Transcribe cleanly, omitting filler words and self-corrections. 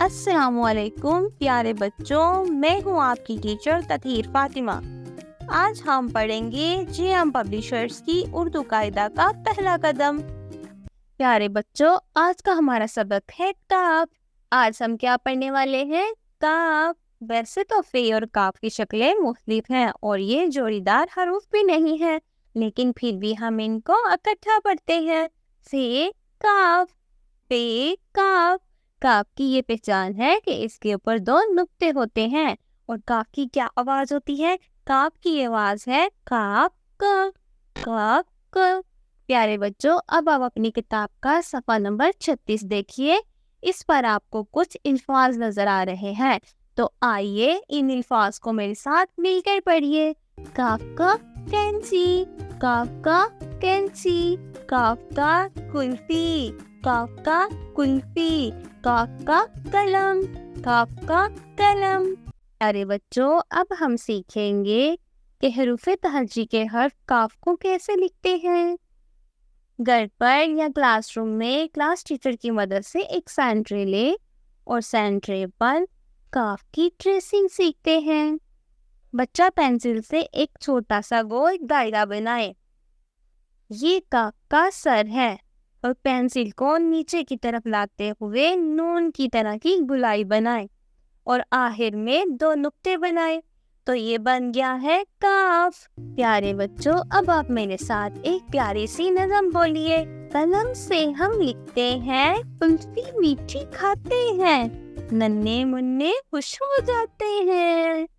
السلام علیکم پیارے بچوں، میں ہوں آپ کی ٹیچر تطہیر فاطمہ۔ آج ہم پڑھیں گے جے پبلشرز کی اردو قاعدہ کا پہلا قدم۔ پیارے بچوں، آج کا ہمارا سبق ہے کاف۔ آج ہم کیا پڑھنے والے ہیں؟ کاف۔ ویسے تو فے اور کاف کی شکلیں مختلف ہیں اور یہ جوڑی دار حروف بھی نہیں ہیں، لیکن پھر بھی ہم ان کو اکٹھا پڑھتے ہیں۔ فے کاف، فے کاف۔ کاف کی یہ پہچان ہے کہ اس کے اوپر دو نقطے ہوتے ہیں، اور کاف کی کیا آواز ہوتی ہے؟ کاف کی آواز ہے کاف کا، کاف کا۔ پیارے بچوں، اب آپ اپنی کتاب کا صفحہ نمبر 36 دیکھیے۔ اس پر آپ کو کچھ الفاظ نظر آ رہے ہیں، تو آئیے ان الفاظ کو میرے ساتھ مل کر پڑھیے۔ کاف کا کینچی، کاف کا کینچی، کاف کا کلفی، کاف کا کلفی، کاف کا قلم، کاف کا قلم۔ پیارے بچوں، اب ہم سیکھیں گے کہ حروف تہجی کے حرف کاف کو کیسے لکھتے ہیں۔ گھر پر یا کلاس روم میں کلاس ٹیچر کی مدد سے ایک سینٹرے لے اور سینٹرے پر کاف کی ٹریسنگ سیکھتے ہیں۔ بچہ پینسل سے ایک چھوٹا سا گول دائرہ بنائے۔ یہ کاف کا سر ہے، اور پینسل کو نیچے کی طرف لاتے ہوئے نون کی طرح کی گولائی بنائے اور آخر میں دو نقطے بنائے، تو یہ بن گیا ہے کاف۔ پیارے بچوں، اب آپ میرے ساتھ ایک پیاری سی نظم بولیے۔ قلم سے ہم لکھتے ہیں، کلفی میٹھی کھاتے ہیں، ننھے منھے خوش ہو جاتے ہیں۔